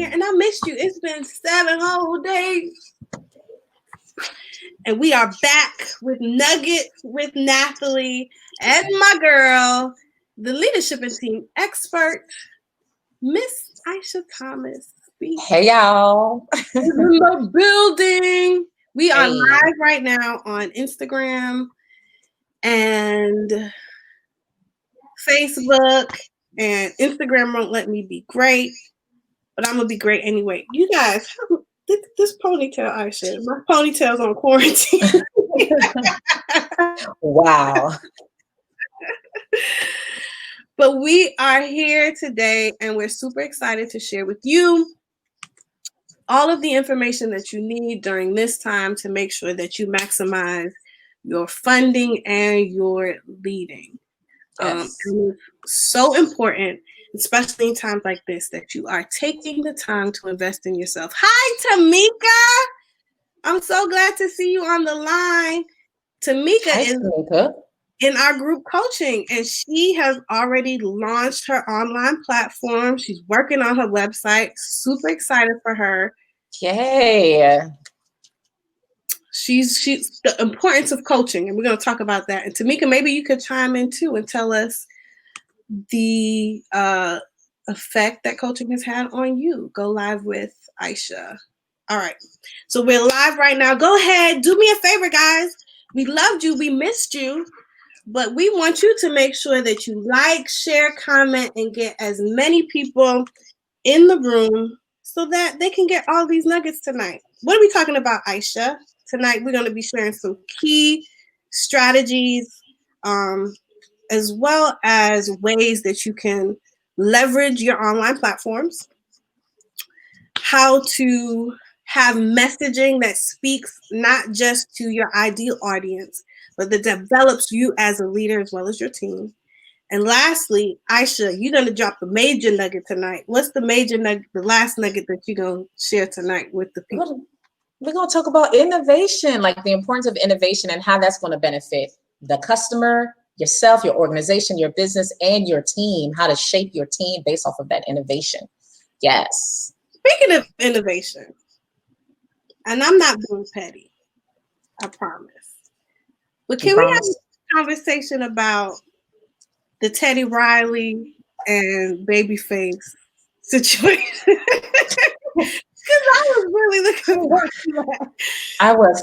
here. And I missed you. It's been 7 whole days. And we are back with Nuggets with Nathalie and my girl, the leadership and team expert, Miss Aisha Thomas. Hey, y'all. In the building. We are live right now on Instagram and Facebook, and Instagram won't let me be great, but I'm going to be great anyway. You guys, this ponytail, Aisha, my ponytail's on quarantine. Wow. But we are here today, and we're super excited to share with you all of the information that you need during this time to make sure that you maximize your funding and your leading. Yes. And it's so important, especially in times like this, that you are taking the time to invest in yourself. Hi, Tamika. I'm so glad to see you on the line. Tamika is in our group coaching, and she has already launched her online platform. She's working on her website. Super excited for her. Yay. She's the importance of coaching, and we're going to talk about that. And Tamika, maybe you could chime in too and tell us the effect that coaching has had on you. Go live with Aisha. All right. So we're live right now. Go ahead. Do me a favor, guys. We loved you. We missed you. But we want you to make sure that you like, share, comment, and get as many people in the room so that they can get all these nuggets tonight. What are we talking about, Aisha? Tonight, we're going to be sharing some key strategies, as well as ways that you can leverage your online platforms, how to have messaging that speaks not just to your ideal audience, but that develops you as a leader as well as your team. And lastly, Aisha, you're going to drop the major nugget tonight. What's the major nugget, the last nugget that you're going to share tonight with the people? We're going to talk about innovation, like the importance of innovation and how that's going to benefit the customer, yourself, your organization, your business, and your team, how to shape your team based off of that innovation. Yes. Speaking of innovation, and I'm not being petty, I promise. But can we have a conversation about the Teddy Riley and Babyface situation? Because I was really looking forward to that. I was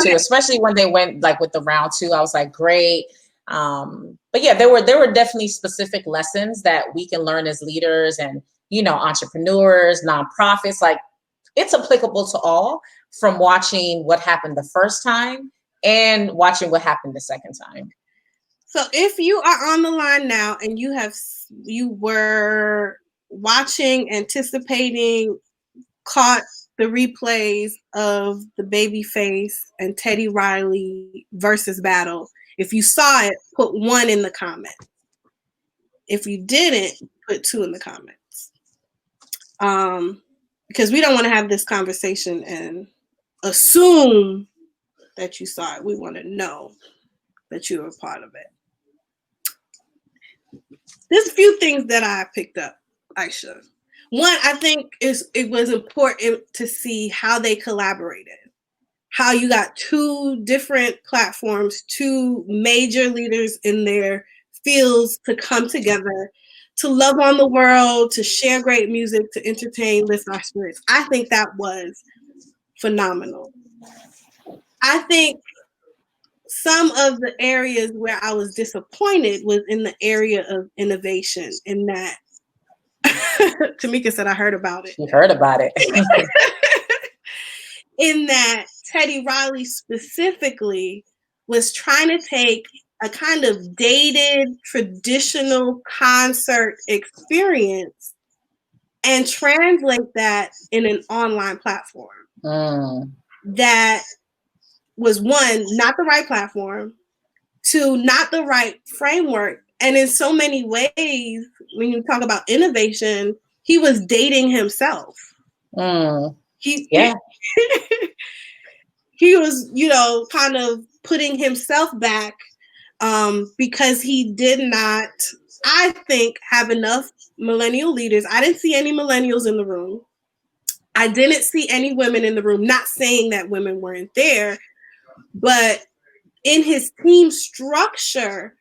too, especially when they went like with the round 2. I was like, great. But yeah, there were definitely specific lessons that we can learn as leaders and, entrepreneurs, nonprofits. Like, it's applicable to all, from watching what happened the first time and watching what happened the second time. So if you are on the line now and you were watching, anticipating, caught the replays of the Babyface and Teddy Riley versus battle, if you saw it, put 1 in the comments. If you didn't, put 2 in the comments. Because we don't want to have this conversation and assume that you saw it. We want to know that you were part of it. There's a few things that I picked up, Aisha. One, I think it was important to see how they collaborated, how you got 2 different platforms, 2 major leaders in their fields to come together, to love on the world, to share great music, to entertain, lift our spirits. I think that was phenomenal. I think some of the areas where I was disappointed was in the area of innovation, in that Tamika said I heard about it. You heard about it. In that Teddy Riley specifically was trying to take a kind of dated, traditional concert experience and translate that in an online platform. That was, 1, not the right platform, 2, not the right framework. And in so many ways, when you talk about innovation, he was dating himself. He was, kind of putting himself back because he did not I think, have enough millennial leaders. I didn't see any millennials in the room. I didn't see any women in the room, not saying that women weren't there, but in his team structure,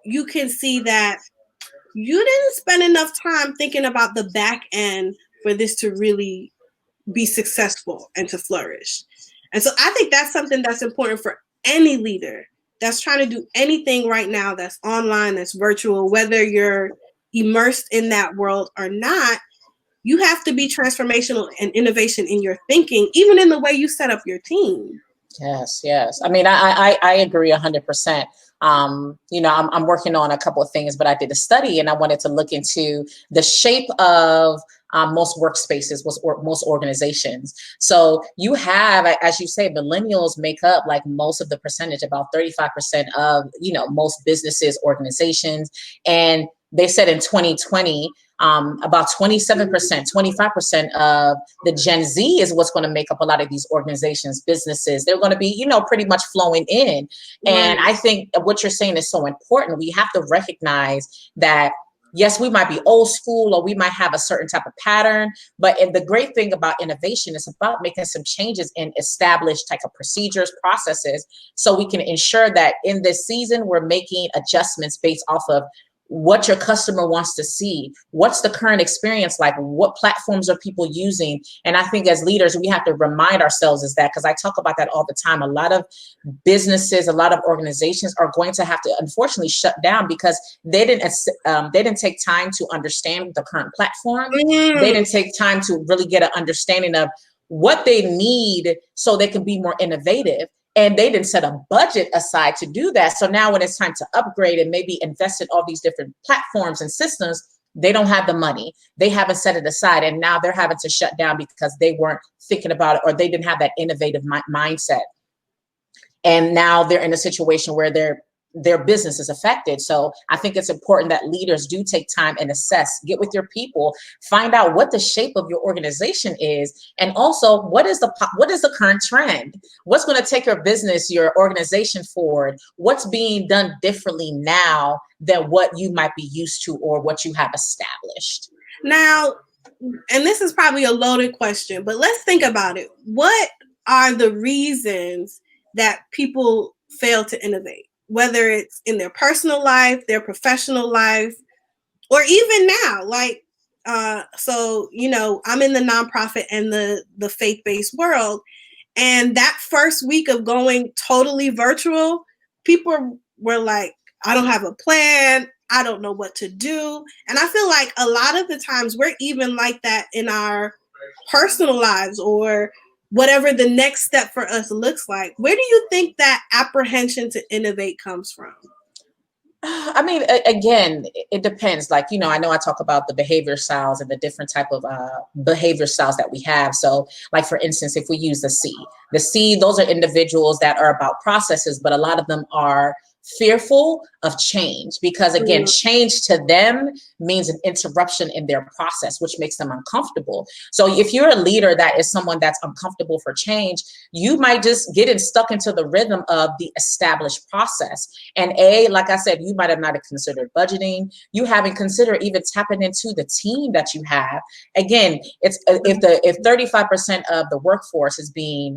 you can see that you didn't spend enough time thinking about the back end for this to really be successful and to flourish. And so I think that's something that's important for any leader that's trying to do anything right now that's online, that's virtual, whether you're immersed in that world or not. You have to be transformational and innovation in your thinking, even in the way you set up your team. Yes, yes. I mean, I agree 100%. I'm working on a couple of things, but I did a study and I wanted to look into the shape of most workspaces, most organizations. So you have, as you say, millennials make up like most of the percentage, about 35% of, most businesses, organizations. And they said in 2020, about 27%, 25% of the Gen Z is what's going to make up a lot of these organizations, businesses. They're going to be, pretty much flowing in. And Right. I think what you're saying is so important. We have to recognize that, yes, we might be old school or we might have a certain type of pattern, but the great thing about innovation is about making some changes in established type of procedures, processes, so we can ensure that in this season, we're making adjustments based off of what your customer wants to see, what's the current experience like, what platforms are people using. And I think as leaders, we have to remind ourselves is that, because I talk about that all the time, a lot of businesses, a lot of organizations are going to have to unfortunately shut down because they didn't take time to understand the current platform. They Mm. didn't take time to really get an understanding of what they need so they can be more innovative. And they didn't set a budget aside to do that. So now when it's time to upgrade and maybe invest in all these different platforms and systems, they don't have the money. They haven't set it aside. And now they're having to shut down because they weren't thinking about it or they didn't have that innovative mindset. And now they're in a situation where their business is affected. So I think it's important that leaders do take time and assess, get with your people, find out what the shape of your organization is, and also what is the current trend? What's going to take your business, your organization forward? What's being done differently now than what you might be used to or what you have established? Now, and this is probably a loaded question, but let's think about it. What are the reasons that people fail to innovate? Whether it's in their personal life, their professional life, or even now, like, I'm in the nonprofit and the faith-based world. And that first week of going totally virtual, people were like, I don't have a plan. I don't know what to do. And I feel like a lot of the times we're even like that in our personal lives or whatever the next step for us looks like. Where do you think that apprehension to innovate comes from? I mean, again, it depends. Like, I know I talk about the behavior styles and the different type of behavior styles that we have. So, like, for instance, if we use the C, those are individuals that are about processes, but a lot of them are fearful of change because, again, Mm. change to them means an interruption in their process, which makes them uncomfortable. So if you're a leader that is someone that's uncomfortable for change, you might just get stuck into the rhythm of the established process. And like I said, you might have not considered budgeting. You haven't considered even tapping into the team that you have. Again, if 35% of the workforce is being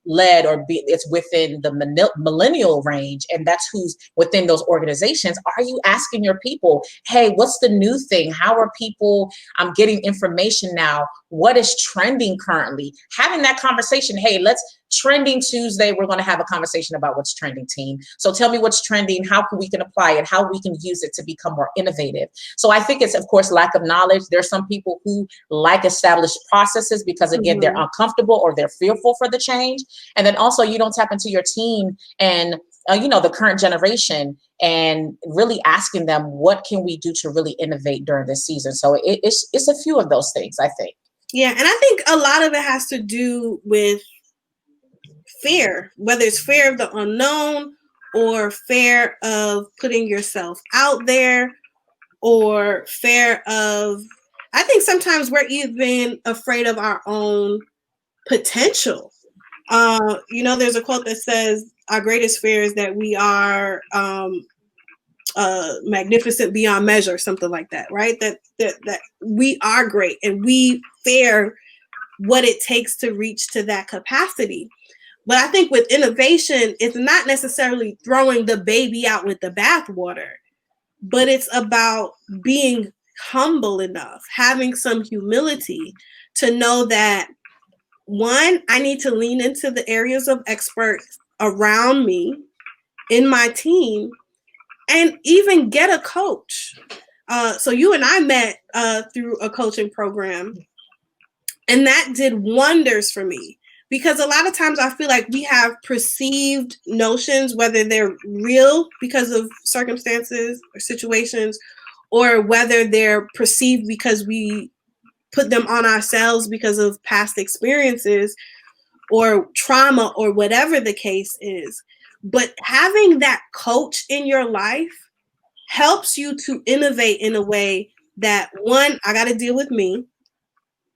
led it's within the millennial range, and that's who's within those organizations, are you asking your people, hey, what's the new thing? How are people getting information now? What is trending currently? Having that conversation, hey, let's trending Tuesday, we're going to have a conversation about what's trending, team. So tell me what's trending, how we can apply it, how we can use it to become more innovative. So I think it's, of course, lack of knowledge. There's some people who like established processes because, again, they're uncomfortable or they're fearful for the change. And then also you don't tap into your team and the current generation and really asking them, what can we do to really innovate during this season? So it's a few of those things, I think. Yeah, and I think a lot of it has to do with fear, whether it's fear of the unknown or fear of putting yourself out there or fear of, I think sometimes we're even afraid of our own potential. There's a quote that says, our greatest fear is that we are magnificent beyond measure, something like that, right? That we are great and we fare what it takes to reach to that capacity. But I think with innovation, it's not necessarily throwing the baby out with the bathwater, but it's about being humble enough, having some humility to know that one, I need to lean into the areas of experts around me in my team and even get a coach. So you and I met through a coaching program, and that did wonders for me because a lot of times I feel like we have perceived notions, whether they're real because of circumstances or situations, or whether they're perceived because we put them on ourselves because of past experiences or trauma or whatever the case is. But having that coach in your life helps you to innovate in a way that, one, I got to deal with me.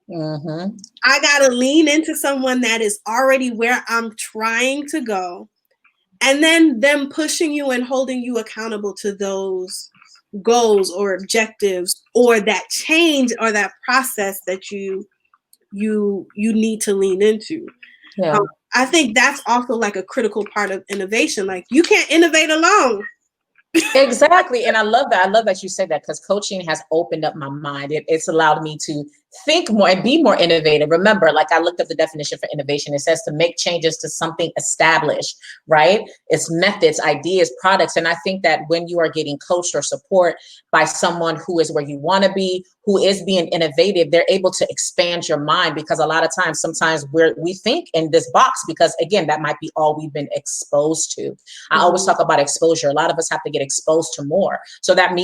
Mm-hmm. I got to lean into someone that is already where I'm trying to go. And then them pushing you and holding you accountable to those goals or objectives or that change or that process that you need to lean into. Yeah. I think that's also like a critical part of innovation. Like you can't innovate alone. Exactly. And I love that. I love that you said that because coaching has opened up my mind. It's allowed me to think more and be more innovative. Remember, like I looked up the definition for innovation. It says to make changes to something established, right? It's methods, ideas, products. And I think that when you are getting coached or support by someone who is where you want to be, who is being innovative, they're able to expand your mind because a lot of times, sometimes we think in this box because again, that might be all we've been exposed to. I always talk about exposure. A lot of us have to get exposed to more. So that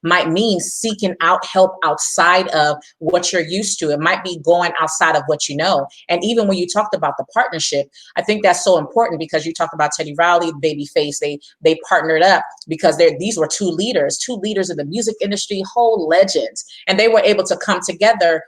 might mean seeking out help outside of what you're used to. It might be going outside of what you know. And even when you talked about the partnership, I think that's so important because you talked about Teddy Riley, Babyface. They partnered up because these were two leaders in the music industry, whole legends, and they were able to come together,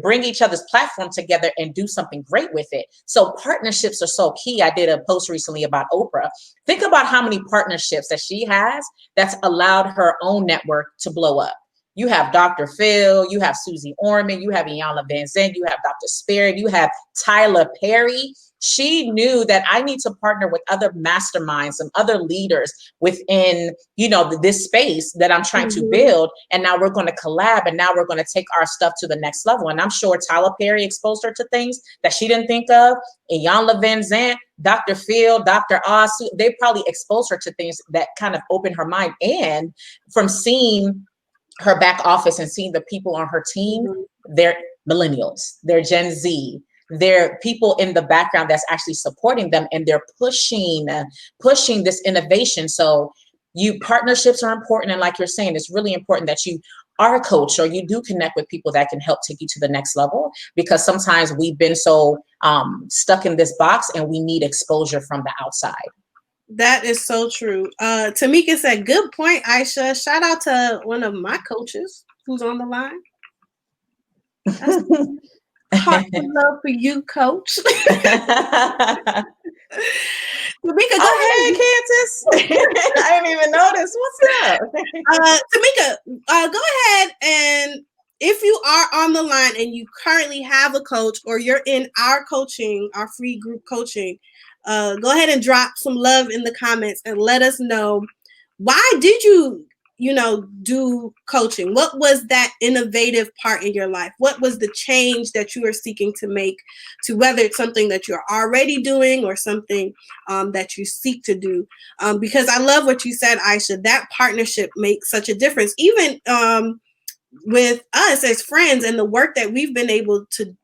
bring each other's platform together, and do something great with it. So partnerships are so key. I did a post recently about Oprah. Think about how many partnerships that she has that's allowed her own network to blow up. You have Dr. Phil, you have Susie Orman, you have Iyanla Vanzant, you have Dr. Sperry, you have Tyler Perry. She knew that I need to partner with other masterminds and other leaders within, this space that I'm trying to build. And now we're going to collab and now we're going to take our stuff to the next level. And I'm sure Tyler Perry exposed her to things that she didn't think of. Iyanla Vanzant, Dr. Phil, Dr. Oz, they probably exposed her to things that kind of opened her mind. And from seeing her back office and seeing the people on her team, they're millennials, they're Gen Z, they're people in the background that's actually supporting them, and they're pushing this innovation. So partnerships are important. And like you're saying, it's really important that you are a coach or you do connect with people that can help take you to the next level, because sometimes we've been so stuck in this box and we need exposure from the outside. That is so true. Tamika said, good point, Aisha. Shout out to one of my coaches who's on the line. Heart of love for you, coach. Tamika, go ahead. Hey, Candace. I didn't even notice. What's up? Tamika, go ahead, and if you are on the line and you currently have a coach or you're in our coaching, our free group coaching, go ahead and drop some love in the comments and let us know, why did you do coaching? What was that innovative part in your life? What was the change that you are seeking to make, to whether it's something that you're already doing or something that you seek to do? Because I love what you said, Aisha, that partnership makes such a difference. Even with us as friends and the work that we've been able to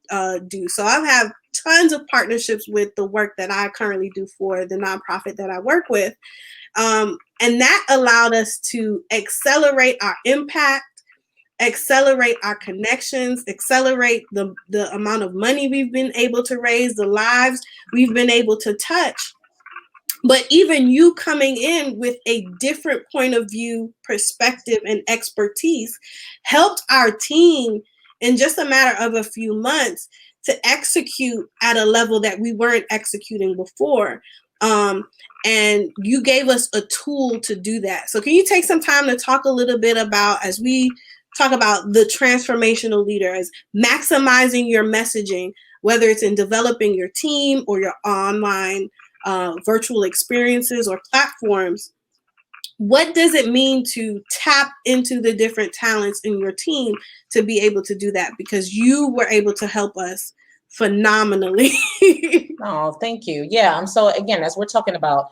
do. So I have tons of partnerships with the work that I currently do for the nonprofit that I work with. And that allowed us to accelerate our impact, accelerate our connections, accelerate the amount of money we've been able to raise, the lives we've been able to touch. But even you coming in with a different point of view, perspective, and expertise helped our team in just a matter of a few months to execute at a level that we weren't executing before. And you gave us a tool to do that. So can you take some time to talk a little bit about, as we talk about the transformational leader, as maximizing your messaging, whether it's in developing your team or your online virtual experiences or platforms, what does it mean to tap into the different talents in your team to be able to do that? Because you were able to help us phenomenally. Oh, thank you. Yeah. So again, as we're talking about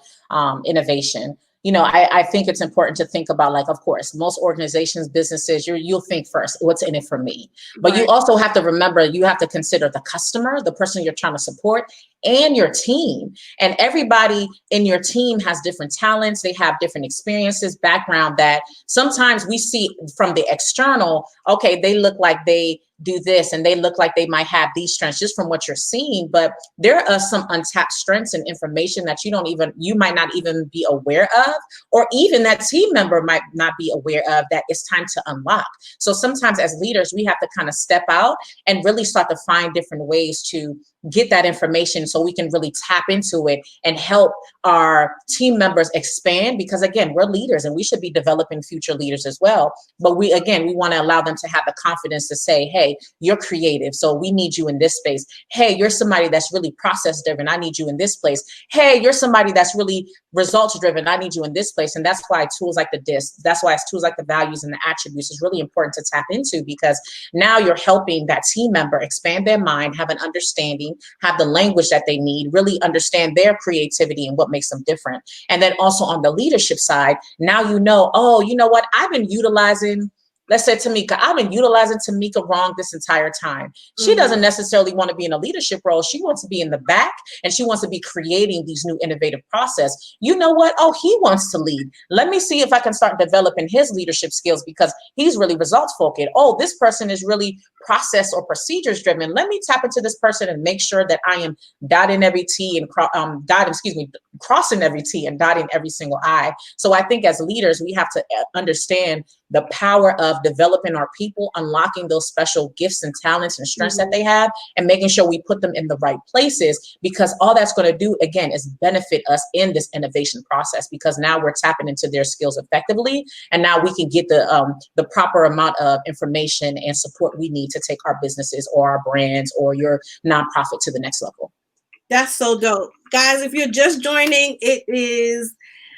innovation, I think it's important to think about, like, of course, most organizations, businesses, you'll think first, what's in it for me? But you Right. also have to remember, you have to consider the customer, the person you're trying to support, and your team. And everybody in your team has different talents. They have different experiences, background that sometimes we see from the external. Okay, they look like they do this and they look like they might have these strengths just from what you're seeing, but there are some untapped strengths and information that you might not even be aware of, or even that team member might not be aware of, that it's time to unlock. So sometimes as leaders, we have to kind of step out and really start to find different ways to get that information so we can really tap into it and help our team members expand, because again, we're leaders and we should be developing future leaders as well. But we want to allow them to have the confidence to say, hey, you're creative, so we need you in this space. Hey, you're somebody that's really process driven, I need you in this place. Hey, you're somebody that's really results driven, I need you in this place. And that's why tools like the DISC, that's why it's tools like the values and the attributes is really important to tap into, because now you're helping that team member expand their mind, have an understanding, have the language that they need, really understand their creativity and what makes them different. And then also on the leadership side, now oh, you know what, I've been utilizing, let's say Tamika, I've been utilizing Tamika wrong this entire time. She doesn't necessarily want to be in a leadership role. She wants to be in the back and she wants to be creating these new innovative process. You know what? Oh, he wants to lead. Let me see if I can start developing his leadership skills because he's really results focused. Oh, this person is really process or procedures driven. Let me tap into this person and make sure that I am dotting every T and crossing every T and dotting every single I. So I think as leaders, we have to understand the power of developing our people, unlocking those special gifts and talents and strengths that they have, and making sure we put them in the right places, because all that's going to do, again, is benefit us in this innovation process, because now we're tapping into their skills effectively. And now we can get the proper amount of information and support we need to take our businesses or our brands or your nonprofit to the next level. That's so dope. Guys, if you're just joining, it is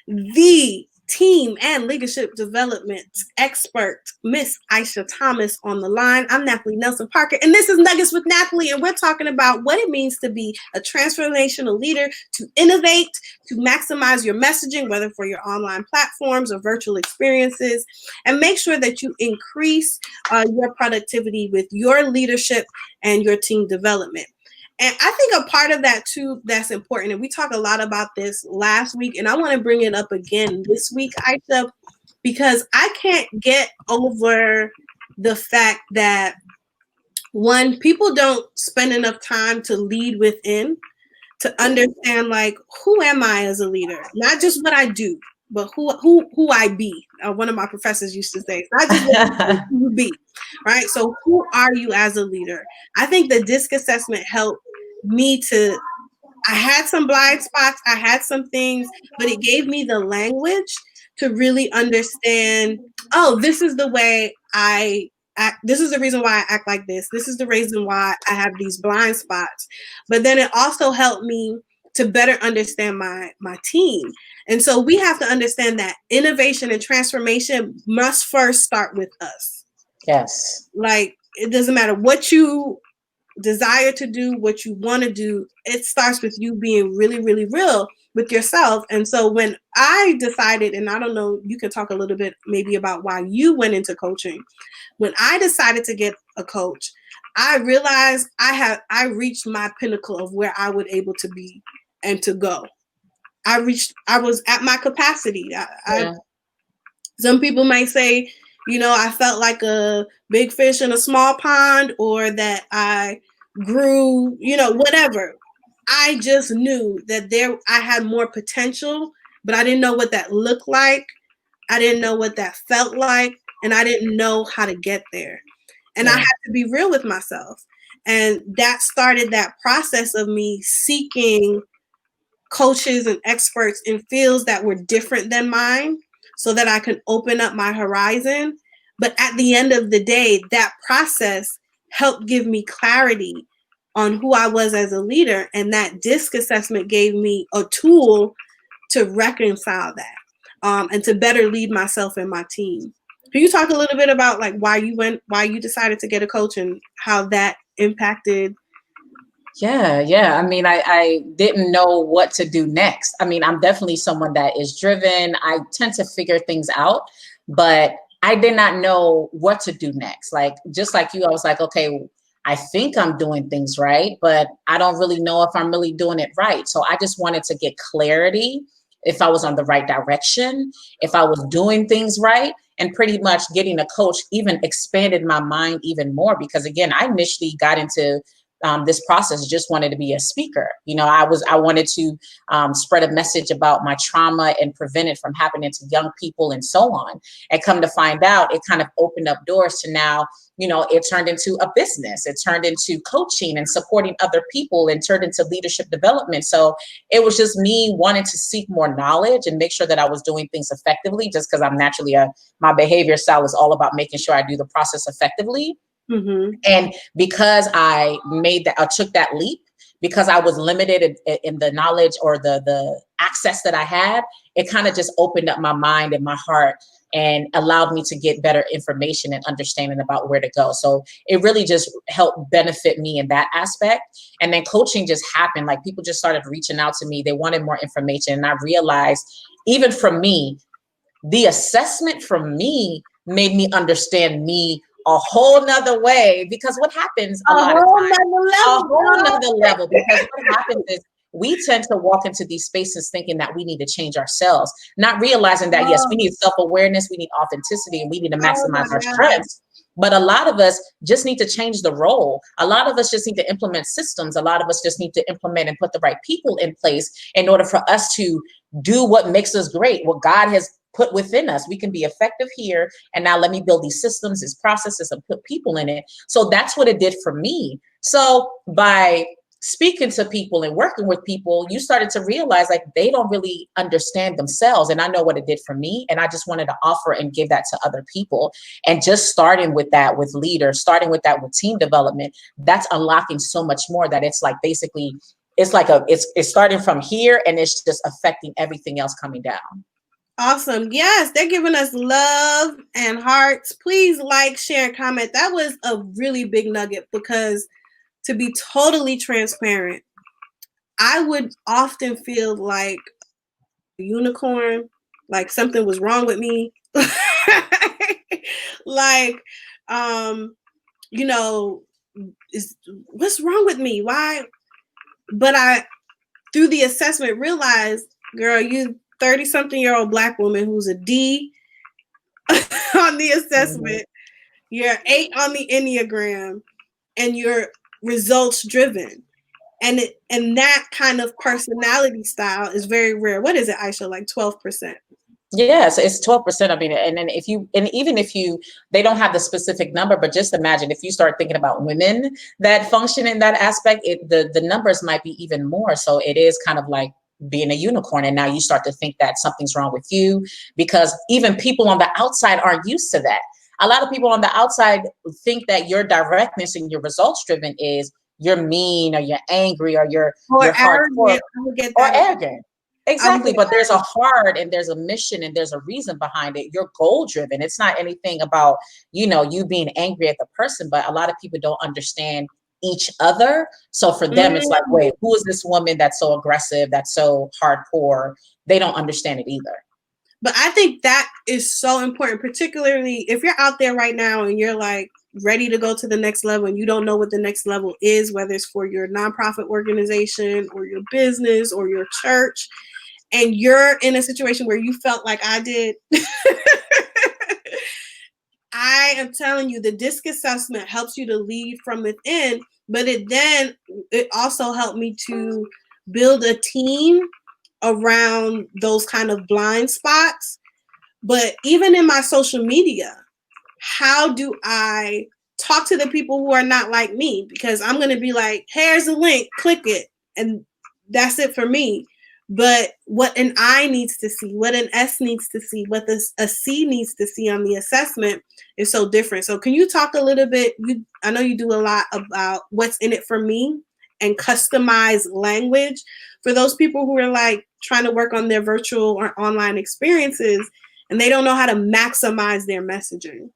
the team and leadership development expert, Miss Aisha Thomas, on the line. I'm Nathalie Nelson Parker, and this is Nuggets with Nathalie, and we're talking about what it means to be a transformational leader, to innovate, to maximize your messaging, whether for your online platforms or virtual experiences, and make sure that you increase your productivity with your leadership and your team development. And I think a part of that too that's important, and we talked a lot about this last week, and I want to bring it up again this week, Aisha, because I can't get over the fact that, one, people don't spend enough time to lead within, to understand, like, who am I as a leader? Not just what I do, but who I be. One of my professors used to say, it's not just what you be, right? So who are you as a leader? I think the DISC assessment helped me to, I had some blind spots, I had some things, but it gave me the language to really understand, oh, this is the way I act. This is the reason why I act like this. This is the reason why I have these blind spots. But then it also helped me to better understand my team. And so we have to understand that innovation and transformation must first start with us. Yes. Like, it doesn't matter what you desire to do, what you want to do, it starts with you being really, really real with yourself. And so when I decided, and I don't know, you can talk a little bit maybe about why you went into coaching. When I decided to get a coach, I realized I reached my pinnacle of where I would able to be and to go. I was at my capacity. Some people might say, I felt like a big fish in a small pond, or that I grew, whatever. I just knew that I had more potential, but I didn't know what that looked like. I didn't know what that felt like, and I didn't know how to get there. And I had to be real with myself. And that started that process of me seeking coaches and experts in fields that were different than mine so that I could open up my horizon. But at the end of the day, that process helped give me clarity on who I was as a leader. And that DISC assessment gave me a tool to reconcile that, and to better lead myself and my team. Can you talk a little bit about like why you decided to get a coach and how that impacted? Yeah. I mean, I didn't know what to do next. I mean, I'm definitely someone that is driven. I tend to figure things out, but I did not know what to do next. Like, just like you, I was like, okay, I think I'm doing things right, but I don't really know if I'm really doing it right. So I just wanted to get clarity if I was on the right direction, if I was doing things right. And pretty much getting a coach even expanded my mind even more because, again, I initially got into this process just wanted to be a speaker. You know, I wanted to spread a message about my trauma and prevent it from happening to young people and so on. And come to find out, it kind of opened up doors to now, you know, it turned into a business. It turned into coaching and supporting other people and turned into leadership development. So it was just me wanting to seek more knowledge and make sure that I was doing things effectively just because I'm naturally my behavior style is all about making sure I do the process effectively. Mm-hmm. And because I took that leap, because I was limited in the knowledge or the access that I had, it kind of just opened up my mind and my heart and allowed me to get better information and understanding about where to go. So it really just helped benefit me in that aspect. And then coaching just happened. Like people just started reaching out to me. They wanted more information. And I realized even for me, the assessment from me made me understand me a whole nother way, because what happens a lot of times, a whole nother level, because what happens is we tend to walk into these spaces thinking that we need to change ourselves, not realizing that, yes, we need self-awareness, we need authenticity, and we need to maximize our strengths. But a lot of us just need to change the role. A lot of us just need to implement systems. A lot of us just need to implement and put the right people in place in order for us to do what makes us great, what God has put within us. We can be effective here. And now let me build these systems, these processes, and put people in it. So that's what it did for me. So by speaking to people and working with people, you started to realize like they don't really understand themselves. And I know what it did for me. And I just wanted to offer and give that to other people. And just starting with that with leaders, starting with that with team development, that's unlocking so much more that it's like basically, it's starting from here and it's just affecting everything else coming down. Awesome. Yes, they're giving us love and hearts. Please like, share, and comment. That was a really big nugget because, to be totally transparent, I would often feel like a unicorn, like something was wrong with me. Like, you know, what's wrong with me? Why? But I, through the assessment, realized, girl, you 30-something-year-old Black woman who's a D on the assessment, you're 8 on the Enneagram, and you're results driven. And that kind of personality style is very rare. What is it, Aisha? Like 12%. Yes, it's 12%. I mean, and then even if you, they don't have the specific number, but just imagine if you start thinking about women that function in that aspect, the numbers might be even more. So it is kind of like being a unicorn. And now you start to think that something's wrong with you, because even people on the outside aren't used to that. A lot of people on the outside think that your directness and your results driven is you're mean or you're angry or you're hardcore or arrogant. Exactly. But there's a heart and there's a mission and there's a reason behind it. You're goal driven. It's not anything about, you being angry at the person, but a lot of people don't understand each other. So for them, it's like, wait, who is this woman that's so aggressive, that's so hardcore? They don't understand it either. But I think that is so important, particularly if you're out there right now and you're like ready to go to the next level and you don't know what the next level is, whether it's for your nonprofit organization or your business or your church, and you're in a situation where you felt like I did. I am telling you, the DISC assessment helps you to lead from within, but it also helped me to build a team around those kind of blind spots. But even in my social media, how do I talk to the people who are not like me? Because I'm going to be like, here's a link, click it. And that's it for me. but what an I needs to see, what an S needs to see, what a C needs to see on the assessment is so different. So can you talk a little bit, I know you do a lot about what's in it for me and customized language for those people who are like trying to work on their virtual or online experiences and they don't know how to maximize their messaging.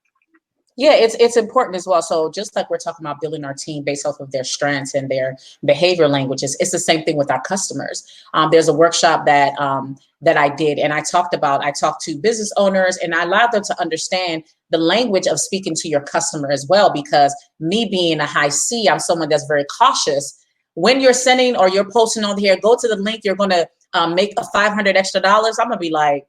Yeah, it's important as well. So just like we're talking about building our team based off of their strengths and their behavior languages, it's the same thing with our customers. There's a workshop that I did, and I talked to business owners, and I allowed them to understand the language of speaking to your customer as well. Because me being a high C, I'm someone that's very cautious. When you're sending or you're posting on here, go to the link, you're going to make a $500 extra. I'm going to be like,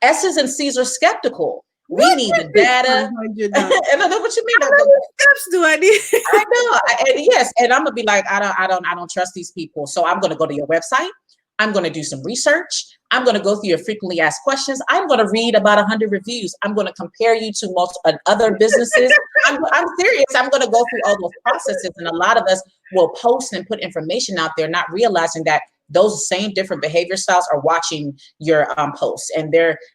S's and C's are skeptical. We need the data. And I know what you mean. How many steps do I need? I know. And yes, and I'm gonna be like, I don't trust these people. So I'm gonna go to your website. I'm gonna do some research. I'm gonna go through your frequently asked questions. I'm gonna read about 100 reviews. I'm gonna compare you to most other businesses. I'm serious. I'm gonna go through all those processes. And a lot of us will post and put information out there, not realizing that those same different behavior styles are watching your posts, and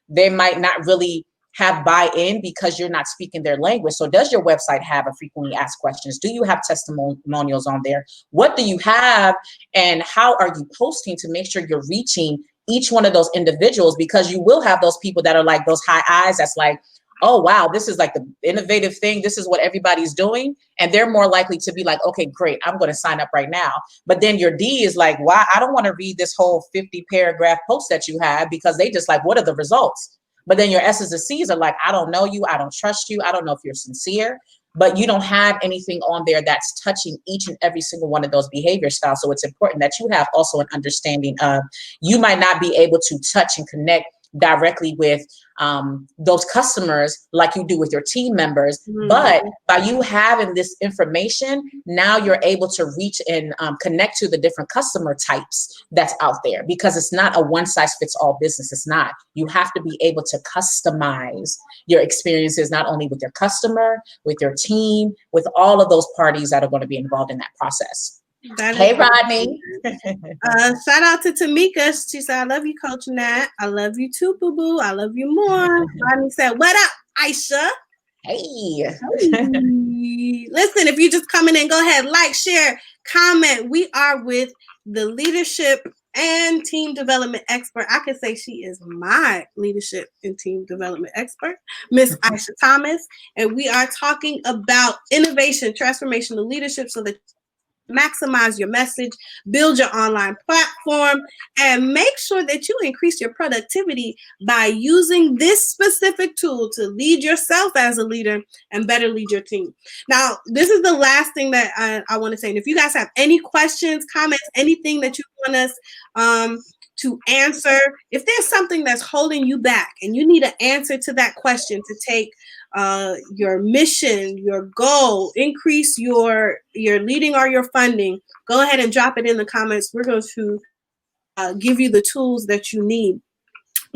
they might not really have buy-in because you're not speaking their language. So does your website have a frequently asked questions? Do you have testimonials on there? What do you have, and how are you posting to make sure you're reaching each one of those individuals? Because you will have those people that are like those high eyes that's like, oh wow, this is like the innovative thing, this is what everybody's doing, and they're more likely to be like, okay, great, I'm going to sign up right now. But then your D is like, wow, I don't want to read this whole 50 paragraph post that you have, because they just like, what are the results? But then your S's and C's are like, I don't know you, I don't trust you, I don't know if you're sincere, but you don't have anything on there that's touching each and every single one of those behavior styles. So it's important that you have also an understanding of, you might not be able to touch and connect directly with those customers like you do with your team members. But by you having this information, now you're able to reach and connect to the different customer types that's out there, because it's not a one size fits all business. It's not. You have to be able to customize your experiences, not only with your customer, with your team, with all of those parties that are going to be involved in that process. Hey, Rodney. Shout out to Tamika. She said, I love you, Coach Nat. I love you too, boo boo. I love you more. Rodney said, what up, Aisha? Hey. Listen, if you're just coming in, go ahead, like, share, comment. We are with the leadership and team development expert. I could say she is my leadership and team development expert, Miss Aisha Thomas. And we are talking about innovation, transformational leadership, so that maximize your message, build your online platform, and make sure that you increase your productivity by using this specific tool to lead yourself as a leader and better lead your team. Now, this is the last thing that I want to say. And if you guys have any questions, comments, anything that you want us to answer, if there's something that's holding you back and you need an answer to that question to take your mission, your goal, increase your leading or your funding, go ahead and drop it in the comments. We're going to give you the tools that you need.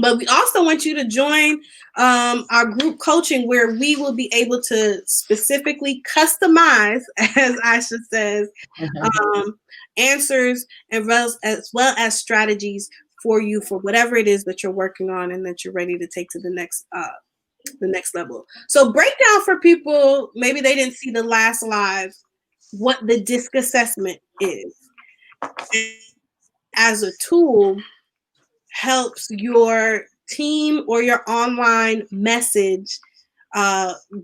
But we also want you to join our group coaching, where we will be able to specifically customize, as Aisha says, answers as well as strategies for you for whatever it is that you're working on and that you're ready to take to the next level. So break down for people, maybe they didn't see the last live, what the DISC assessment is. As a tool, helps your team or your online message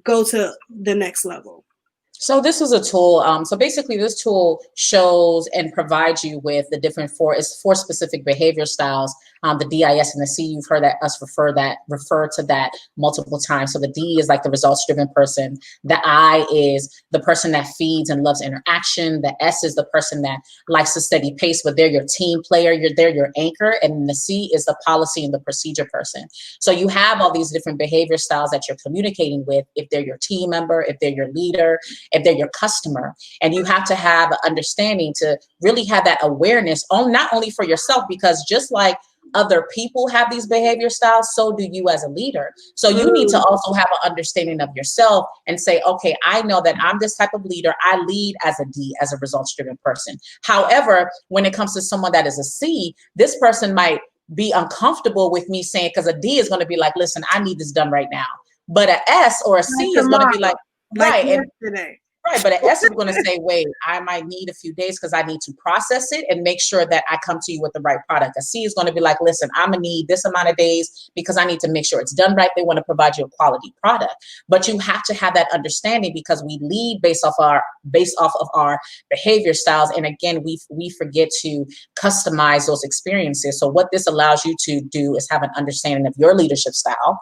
go to the next level. So this is a tool. So basically, this tool shows and provides you with the different four specific behavior styles. The DIS and the C, you've heard us refer to that multiple times. So the D is like the results-driven person. The I is the person that feeds and loves interaction. The S is the person that likes a steady pace, but they're your team player. They're your anchor. And the C is the policy and the procedure person. So you have all these different behavior styles that you're communicating with, if they're your team member, if they're your leader, if they're your customer. And you have to have an understanding to really have that awareness on not only for yourself, because just like other people have these behavior styles, so do you as a leader. So you need to Mm. also have an understanding of yourself and say, okay, I know that I'm this type of leader. I lead as a D, as a results driven person. However, when it comes to someone that is a C, this person might be uncomfortable with me saying, because a D is going to be like, listen, I need this done right now. But a S or a Like C is going to be like, tomorrow, like right. And yesterday. right, but an S is going to say, wait, I might need a few days because I need to process it and make sure that I come to you with the right product. A C is going to be like, listen, I'm going to need this amount of days because I need to make sure it's done right. They want to provide you a quality product. But you have to have that understanding because we lead based off of our behavior styles. And again, we forget to customize those experiences. So what this allows you to do is have an understanding of your leadership style.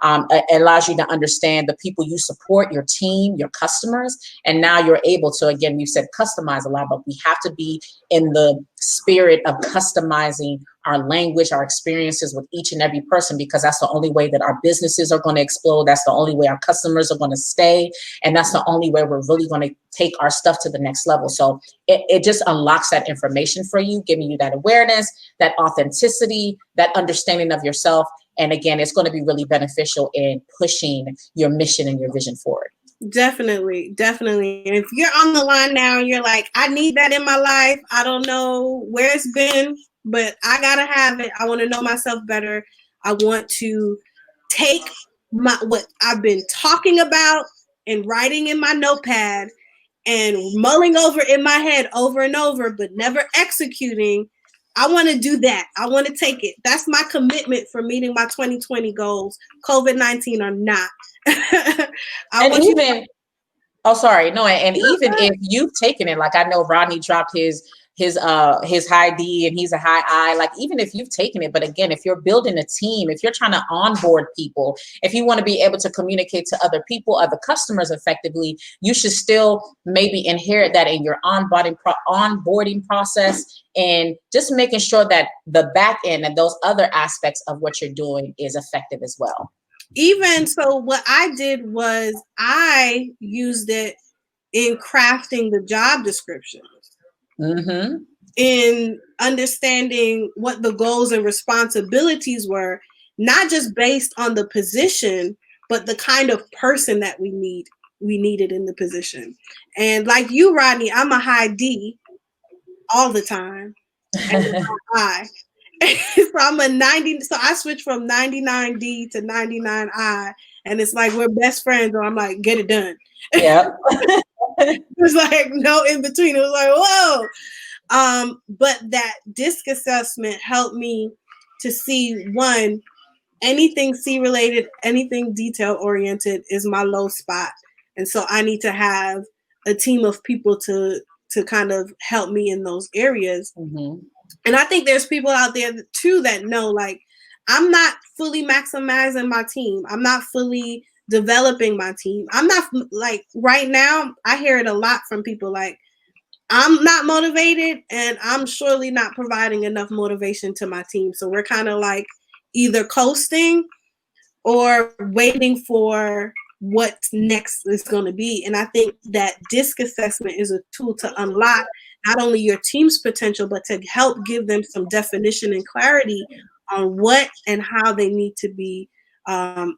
It allows you to understand the people you support, your team, your customers. And now you're able to, again, we've said customize a lot, but we have to be in the spirit of customizing our language, our experiences with each and every person, because that's the only way that our businesses are going to explode. That's the only way our customers are going to stay. And that's the only way we're really going to take our stuff to the next level. So it just unlocks that information for you, giving you that awareness, that authenticity, that understanding of yourself. And again, it's going to be really beneficial in pushing your mission and your vision forward. Definitely, definitely. And if you're on the line now and you're like, I need that in my life, I don't know where it's been, but I gotta have it. I want to know myself better. I want to take what I've been talking about and writing in my notepad and mulling over in my head over and over, but never executing. I want to do that. I want to take it. That's my commitment for meeting my 2020 goals, COVID-19 or not. I And want you even, oh, sorry, no, and even if you've taken it, like I know Rodney dropped his high D and he's a high I, like even if you've taken it, but again, if you're building a team, if you're trying to onboard people, if you want to be able to communicate to other people, other customers effectively, you should still maybe inherit that in your onboarding process, and just making sure that the back end and those other aspects of what you're doing is effective as well. even so, what I did was I used it in crafting the job descriptions, Mm-hmm. in understanding what the goals and responsibilities were, not just based on the position, but the kind of person that we needed in the position. And like you, Rodney, I'm a high D all the time and a high I. So I'm a 90. So I switched from 99D to 99I, and it's like we're best friends, or I'm like, get it done. Yep. It's like no in between. It was like, whoa. But that DISC assessment helped me to see, one, anything C related, anything detail oriented is my low spot. And so I need to have a team of people to kind of help me in those areas. Mm-hmm. And I think there's people out there too that know, like, I'm not fully maximizing my team. I'm not fully developing my team. I'm not, like, right now, I hear it a lot from people like, I'm not motivated and I'm surely not providing enough motivation to my team. So we're kind of like either coasting or waiting for what's next is going to be. And I think that DISC assessment is a tool to unlock not only your team's potential, but to help give them some definition and clarity on what and how they need to be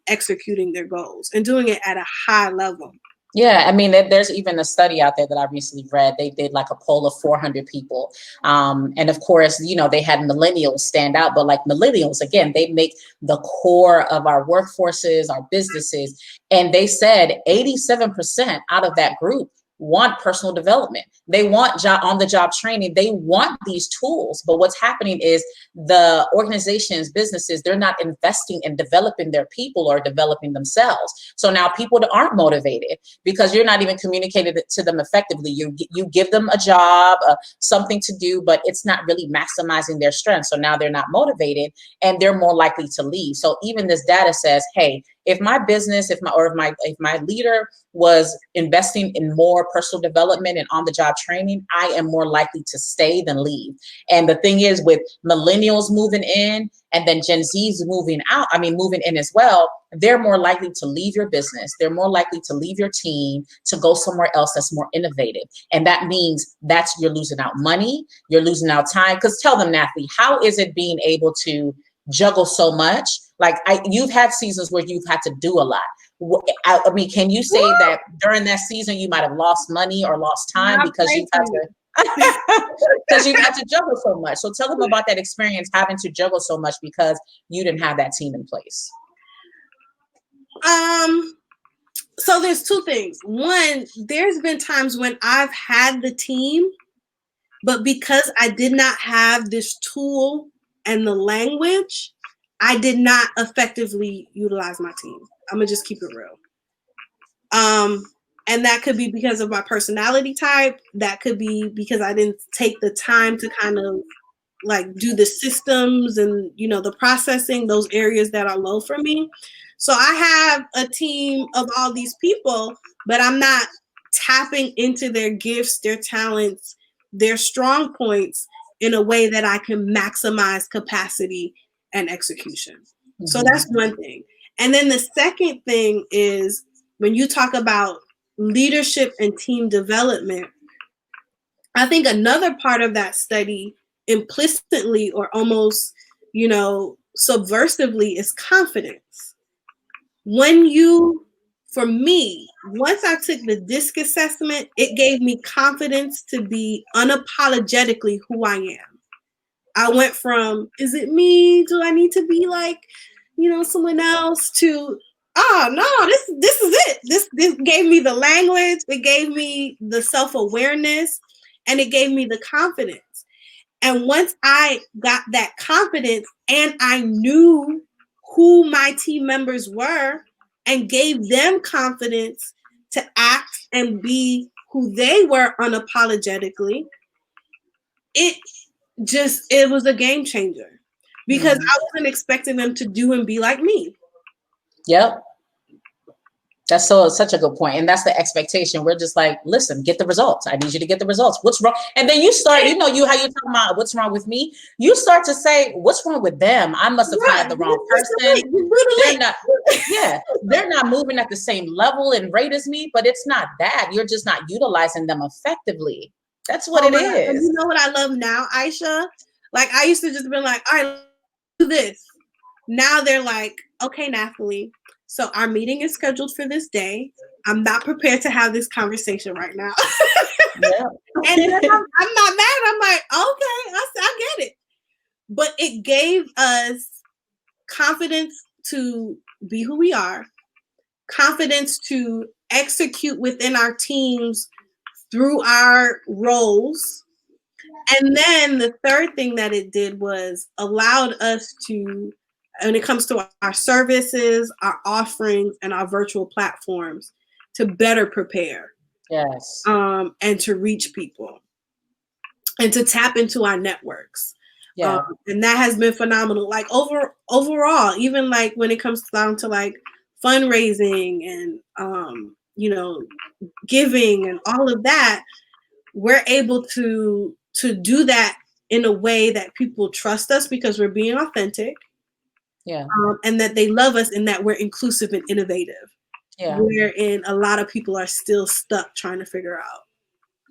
executing their goals and doing it at a high level. Yeah, I mean, there's even a study out there that I recently read. They did like a poll of 400 people. And of course, they had millennials stand out, but like millennials, again, they make the core of our workforces, our businesses. And they said 87% out of that group want personal development. They want on the job training. They want these tools. But what's happening is the organizations, businesses, they're not investing in developing their people or developing themselves. So now people that aren't motivated because you're not even communicating it to them effectively. You give them a job, something to do, but it's not really maximizing their strength. So now they're not motivated and they're more likely to leave. So even this data says, hey, if my business, if my leader was investing in more personal development and on the job training, I am more likely to stay than leave. And the thing is, with millennials moving in and then Gen Z's moving out, moving in as well, they're more likely to leave your business. They're more likely to leave your team to go somewhere else that's more innovative. And that means you're losing out money, you're losing out time. Because tell them, Nathalie, how is it being able to juggle so much? Like you've had seasons where you've had to do a lot. Can you say that during that season you might have lost money or lost time because you've had to because you've had to juggle so much? So tell them about that experience, having to juggle so much because you didn't have that team in place. So there's two things. One, there's been times when I've had the team, but because I did not have this tool and the language, I did not effectively utilize my team. I'm gonna just keep it real. And that could be because of my personality type. That could be because I didn't take the time to kind of like do the systems and, the processing, those areas that are low for me. So I have a team of all these people, but I'm not tapping into their gifts, their talents, their strong points in a way that I can maximize capacity and execution. Mm-hmm. So that's one thing. And then the second thing is when you talk about leadership and team development, I think another part of that study implicitly or almost, subversively is confidence. For me, once I took the DISC assessment, it gave me confidence to be unapologetically who I am. I went from, is it me? Do I need to be like, someone else to, oh no, this is it. This gave me the language. It gave me the self-awareness and it gave me the confidence. And once I got that confidence and I knew who my team members were and gave them confidence to act and be who they were unapologetically, it was a game changer because I wasn't expecting them to do and be like me. Yep. That's such a good point. And that's the expectation. We're just like, listen, get the results. I need you to get the results. What's wrong? And then you start, how you talking about what's wrong with me? You start to say, what's wrong with them? I must have hired the wrong person. They're not moving at the same level and rate as me, but it's not that. You're just not utilizing them effectively. That's what it is. And you know what I love now, Aisha? Like I used to just be like, all right, let's do this. Now they're like, okay, Nathalie, so our meeting is scheduled for this day. I'm not prepared to have this conversation right now. Yeah. And then I'm not mad. I'm like, okay, I get it. But it gave us confidence to be who we are, confidence to execute within our teams through our roles. And then the third thing that it did was allowed us to, when it comes to our services, our offerings, and our virtual platforms, to better prepare. Yes. And to reach people and to tap into our networks. Yeah. And that has been phenomenal. Like overall, even like when it comes down to like fundraising and, giving and all of that, we're able to do that in a way that people trust us because we're being authentic. Yeah. And that they love us and that we're inclusive and innovative. Yeah. Wherein a lot of people are still stuck trying to figure out.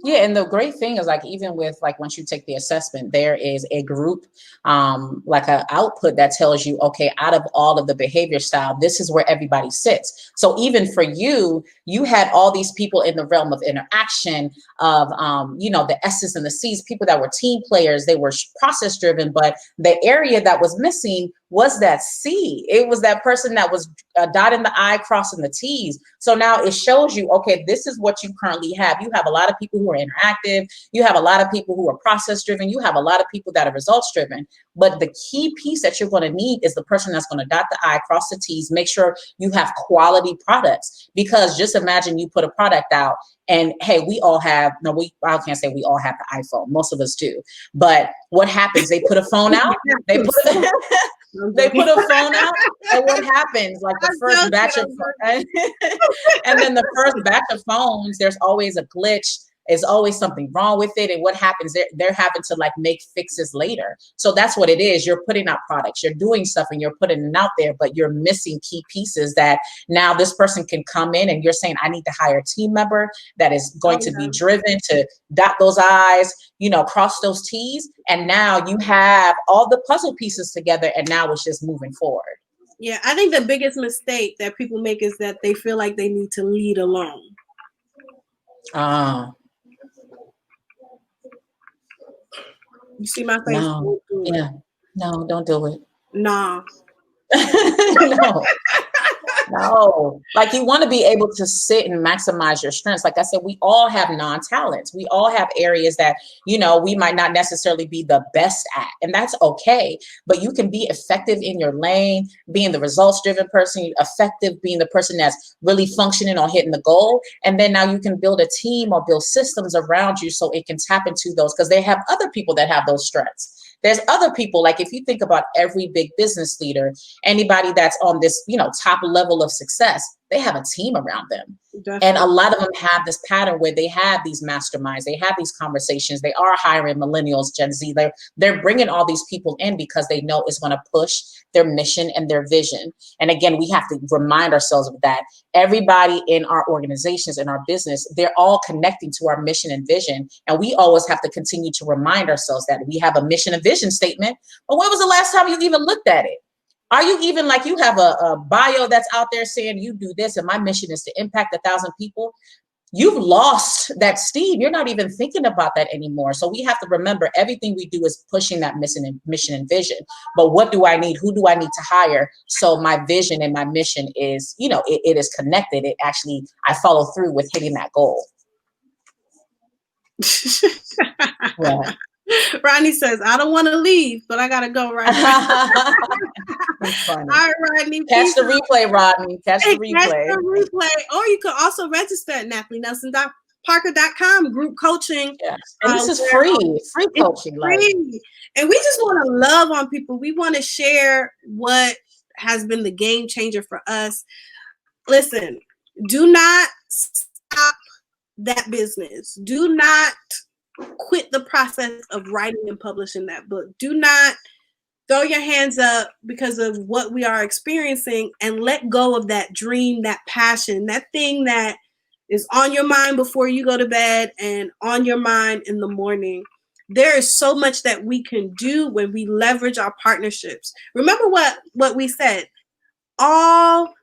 Yeah, and the great thing is like even with like once you take the assessment, there is a group like an output that tells you, okay, out of all of the behavior style, this is where everybody sits. So even for you, you had all these people in the realm of interaction of the S's and the C's, people that were team players, they were process driven, but the area that was missing was that C. It was that person that was dotting the I, crossing the T's. So now it shows you, okay, this is what you currently have. You have a lot of people who are interactive. You have a lot of people who are process driven. You have a lot of people that are results driven. But the key piece that you're going to need is the person that's going to dot the I, cross the T's, make sure you have quality products. Because just imagine you put a product out and hey, I can't say we all have the iPhone. Most of us do. But what happens? They put a phone out. I'm They joking. put a phone out, and what happens? Like the I'm first joking. batch of, and then the first batch of phones, there's always a glitch. There's always something wrong with it. And what happens? They're having to like make fixes later. So that's what it is. You're putting out products, you're doing stuff and you're putting it out there, but you're missing key pieces that now this person can come in and you're saying, I need to hire a team member that is going Oh, to be yeah. driven to dot those I's, cross those T's. And now you have all the puzzle pieces together and now it's just moving forward. Yeah, I think the biggest mistake that people make is that they feel like they need to lead alone. Ah, You see my face? no. Don't do it. Yeah. No, don't do it. Nah. No. No, like you want to be able to sit and maximize your strengths. Like I said, we all have non-talents. We all have areas that, we might not necessarily be the best at, and that's okay. But you can be effective in your lane, being the results-driven person, effective being the person that's really functioning on hitting the goal. And then now you can build a team or build systems around you so it can tap into those because they have other people that have those strengths. There's other people, like if you think about every big business leader, anybody that's on this, top level of success, they have a team around them. Definitely. And a lot of them have this pattern where they have these masterminds, they have these conversations, they are hiring millennials, Gen Z. They're bringing all these people in because they know it's going to push their mission and their vision. And again, we have to remind ourselves of that. Everybody in our organizations, in our business, they're all connecting to our mission and vision. And we always have to continue to remind ourselves that we have a mission and vision statement. But when was the last time you even looked at it? Are you even like you have a bio that's out there saying you do this and my mission is to impact 1,000 people? You've lost that steam. You're not even thinking about that anymore. So we have to remember everything we do is pushing that mission and vision. But what do I need? Who do I need to hire? So my vision and my mission is, it is connected. It actually, I follow through with hitting that goal. Yeah. Rodney says, I don't want to leave, but I got to go right now. All right, Rodney. Catch the replay, Rodney. Catch the replay. Catch the replay. Or you can also register at NathalieNelsonParker.com, group coaching. Yes. And this is free coaching. Free. And we just want to love on people. We want to share what has been the game changer for us. Listen, do not stop that business. Do not quit the process of writing and publishing that book. Do not throw your hands up because of what we are experiencing and let go of that dream, that passion, that thing that is on your mind before you go to bed and on your mind in the morning. There is so much that we can do when we leverage our partnerships. Remember what we said. All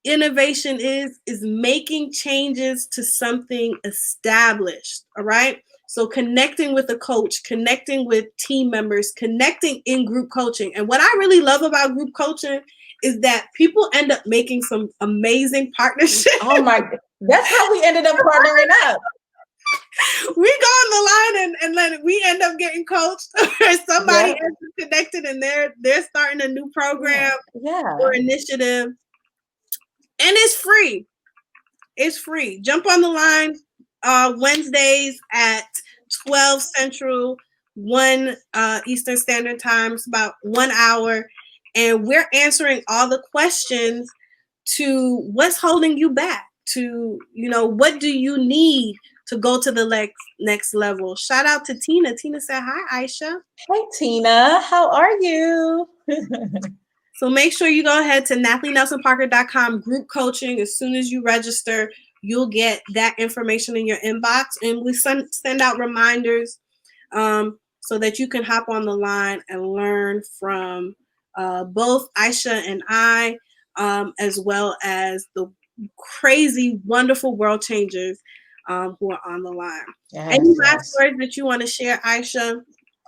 innovation is making changes to something established. All right. So connecting with a coach, connecting with team members, connecting in group coaching. And what I really love about group coaching is that people end up making some amazing partnerships. Oh my, that's how we ended up partnering up. We go on the line and then we end up getting coached or somebody ends up connected and they're starting a new program or initiative. And it's free. It's free. Jump on the line Wednesdays at 12 Central, 1 Eastern Standard Time. It's about 1 hour. And we're answering all the questions to what's holding you back, to, what do you need to go to the next level. Shout out to Tina. Tina said, hi, Aisha. Hey, Tina. How are you? So make sure you go ahead to NathalieNelsonParker.com group coaching. As soon as you register, you'll get that information in your inbox. And we send out reminders so that you can hop on the line and learn from both Aisha and I, as well as the crazy, wonderful world changers who are on the line. Any last words that you want to share, Aisha?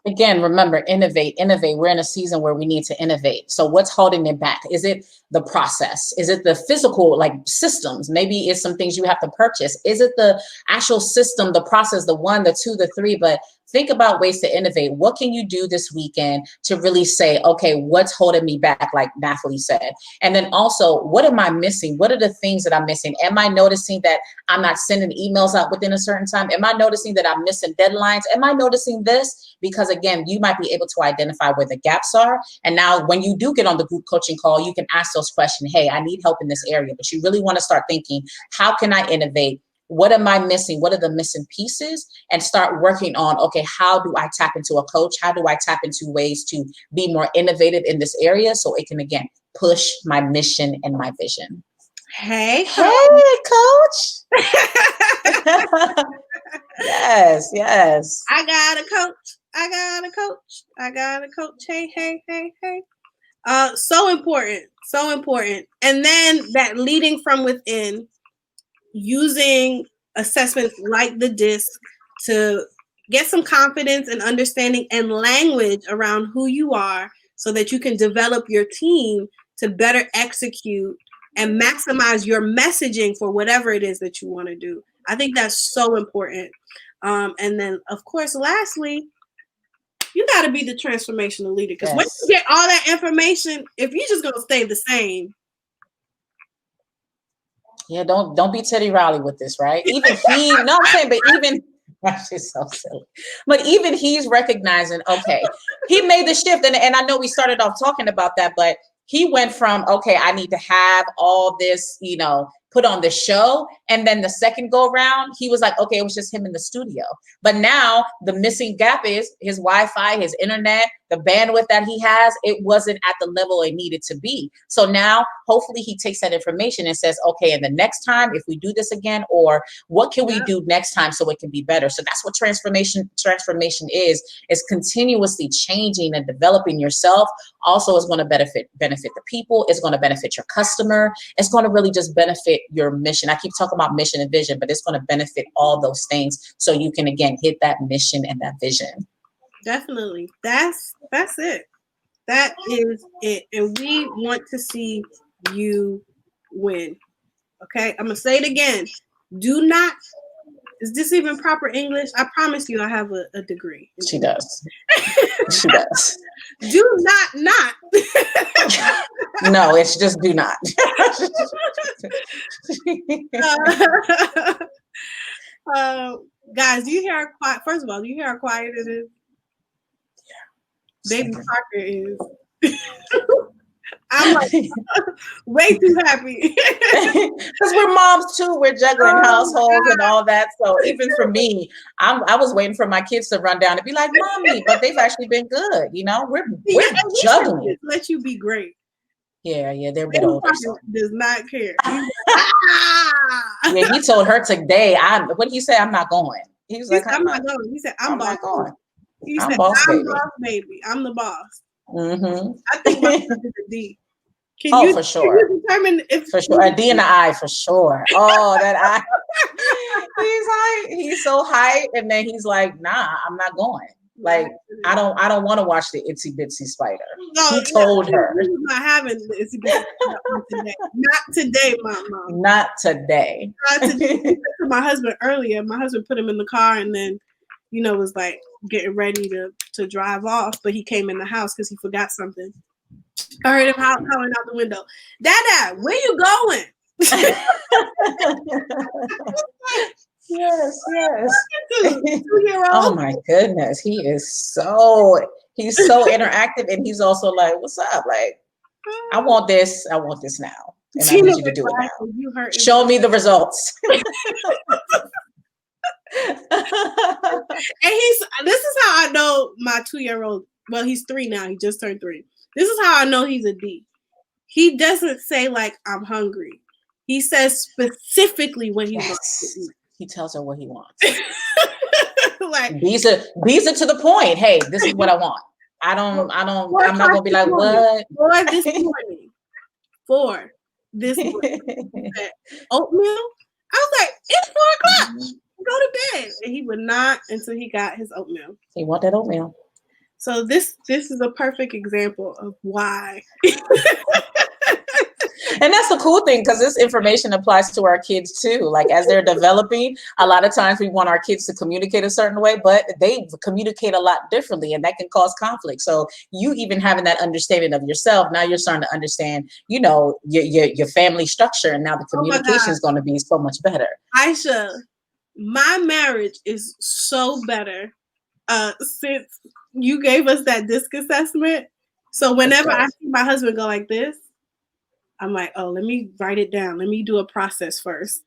Again, remember, innovate. We're in a season where we need to innovate. So what's holding it back? Is it the process? Is it the physical, like systems? Maybe it's some things you have to purchase. Is it the actual system, the process, the 1, the 2, the 3? But think about ways to innovate. What can you do this weekend to really say, okay, what's holding me back, like Nathalie said? And then also, what am I missing? What are the things that I'm missing? Am I noticing that I'm not sending emails out within a certain time? Am I noticing that I'm missing deadlines? Am I noticing this? Because again, you might be able to identify where the gaps are. And now when you do get on the group coaching call, you can ask those questions. Hey, I need help in this area, but you really want to start thinking, how can I innovate? What am I missing? What are the missing pieces? And start working on, okay, how do I tap into a coach? How do I tap into ways to be more innovative in this area so it can, again, push my mission and my vision? Hey, coach. Yes, yes. I got a coach. I got a coach. I got a coach. Hey, hey, hey, hey. So important. So important. And then that leading from within, using assessments like the DISC to get some confidence and understanding and language around who you are so that you can develop your team to better execute and maximize your messaging for whatever it is that you want to do. I think that's so important. And then, of course, lastly, you got to be the transformational leader, because when you get all that information, if you're just going to stay the same. Yeah, don't be Teddy Riley with this, right? Even he, no, I'm saying, but even, she's so silly. But even he's recognizing, okay, he made the shift. And I know we started off talking about that, but he went from, okay, I need to have all this, put on the show. And then the second go around, he was like, okay, it was just him in the studio. But now the missing gap is his Wi-Fi, his internet, the bandwidth that he has, it wasn't at the level it needed to be. So now hopefully he takes that information and says, okay, and the next time, if we do this again, or what can we do next time so it can be better? So that's what transformation is continuously changing and developing yourself. Also is going to benefit the people. It's going to benefit your customer. It's going to really just benefit your mission. I keep talking about mission and vision, but it's going to benefit all those things so you can, again, hit that mission and that vision. Definitely. That's it. That is it. And we want to see you win. Okay? I'm going to say it again. Do not, is this even proper English? I promise you I have a degree. She does. She does. Do not. No, it's just do not. Guys, do you hear how quiet? First of all, do you hear how quiet it is? Yeah. Baby Parker is. I'm like way too happy. Because we're moms too. We're juggling households and all that. So even for me, I was waiting for my kids to run down and be like, "Mommy," but they've actually been good. We're juggling. Let you be great. Yeah, they're a bit older. So. Does not care. Yeah, he told her today. What did he say? I'm not going. He was like, I'm not going. He said, I'm not going. He said, boss I'm baby. boss baby. I'm the boss. Mm-hmm. I think my son is a D. For sure. Can you determine if for sure a D and an I for sure? Oh, that I. He's so hyped, and then he's like, "Nah, I'm not going." Like, I don't want to watch the Itsy Bitsy Spider. No, he told her. He's not having the Itsy Bitsy Spider today. Not today, Mom. Not today. To my husband earlier. My husband put him in the car and then, was like getting ready to drive off, but he came in the house because he forgot something. I heard him howling out the window. Dada, where you going? Yes. Oh my goodness. He's so interactive, and he's also like, what's up? Like, I want this now. And I need you to do it now. Show me the results. And this is how I know my 2-year-old, well, he's 3 now. He just turned 3. This is how I know he's a D. He doesn't say like, I'm hungry. He says specifically what he wants to eat. He tells her what he wants. Like, these are to the point. Hey, this is what I want. I'm not gonna be like, what? For this morning. Oatmeal? I was like, it's 4:00. Go to bed. And he would not until he got his oatmeal. He want that oatmeal. So this is a perfect example of why. And that's the cool thing, because this information applies to our kids too. Like as they're developing, a lot of times we want our kids to communicate a certain way, but they communicate a lot differently, and that can cause conflict. So you even having that understanding of yourself, now you're starting to understand, your family structure, and now the Oh my communication God. is going to be so much better. Aisha, my marriage is so better since you gave us that DISC assessment. So whenever I see my husband go like this, I'm like, oh, let me write it down. Let me do a process first.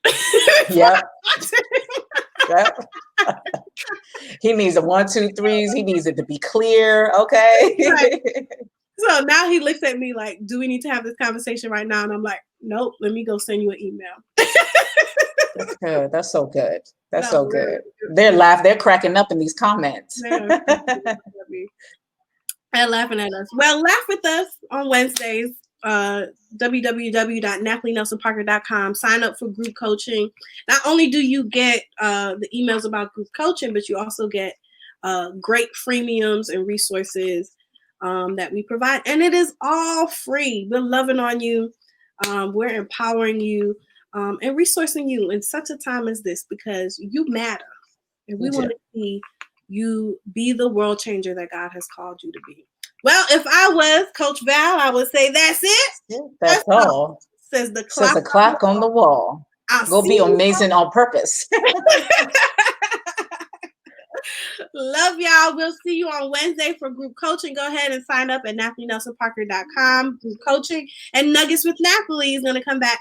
Yep. Yep. He needs a 1, 2, 3s. He needs it to be clear. Okay. Right. So now he looks at me like, do we need to have this conversation right now? And I'm like, nope, let me go send you an email. That's good. That's so good. That's No, so good. They're cracking up in these comments. They're laughing at us. Well, laugh with us on Wednesdays. www.natalienelsonparker.com. Sign up for group coaching. Not only do you get the emails about group coaching, but you also get great freemiums and resources that we provide. And it is all free. We're loving on you. We're empowering you and resourcing you in such a time as this, because you matter. And we want to see you be the world changer that God has called you to be. Well, if I was Coach Val, I would say that's it. That's all. Says the clock on the wall. Go be amazing on purpose. Love y'all. We'll see you on Wednesday for group coaching. Go ahead and sign up at NathalieNelsonParker.com. Group coaching. And Nuggets with Nathalie is going to come back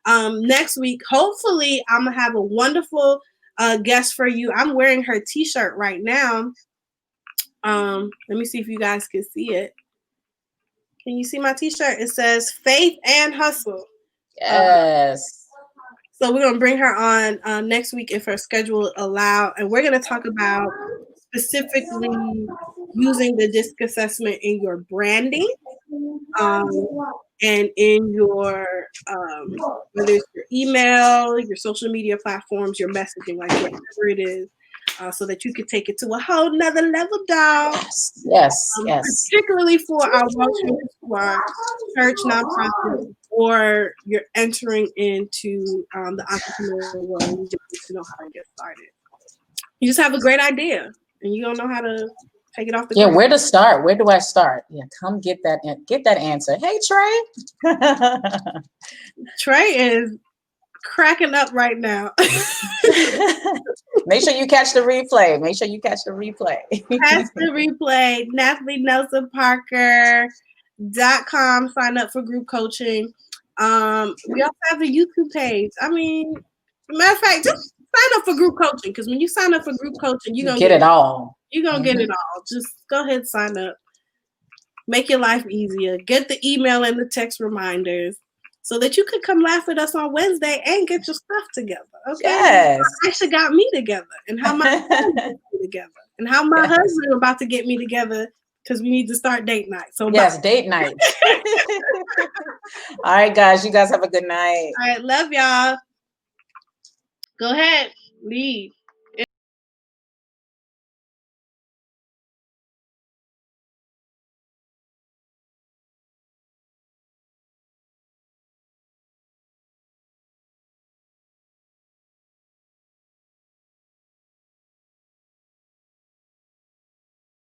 next week. Hopefully, I'm going to have a wonderful guest for you. I'm wearing her t-shirt right now. Let me see if you guys can see it. Can you see my t-shirt? It says Faith and Hustle. Yes. So we're going to bring her on next week if her schedule allows. And we're going to talk about specifically using the DISC assessment in your branding and in your, whether it's your email, your social media platforms, your messaging, like whatever it is, so that you could take it to a whole nother level, dog. Yes. Particularly for our Welshers who are church, nonprofit, or you're entering into the entrepreneurial world. You just need to know how to get started. You just have a great idea, and you don't know how to take it off the ground. Where to start? Where do I start? Yeah, come get that answer. Hey, Trey. Trey is cracking up right now. Make sure you catch the replay. Catch the replay. NathalieNelsonParker.com. Sign up for group coaching. We also have a YouTube page. I mean, matter of fact, just sign up for group coaching, because when you sign up for group coaching, you're gonna get it all. You're gonna get it all. Just go ahead and sign up. Make your life easier. Get the email and the text reminders so that you could come laugh with us on Wednesday and get your stuff together. Okay. Yes. Aisha got me together, and how my husband got me together, and how my husband about to get me together, because we need to start date night. So yes, date night. All right, guys. You guys have a good night. All right, love y'all. Go ahead, leave.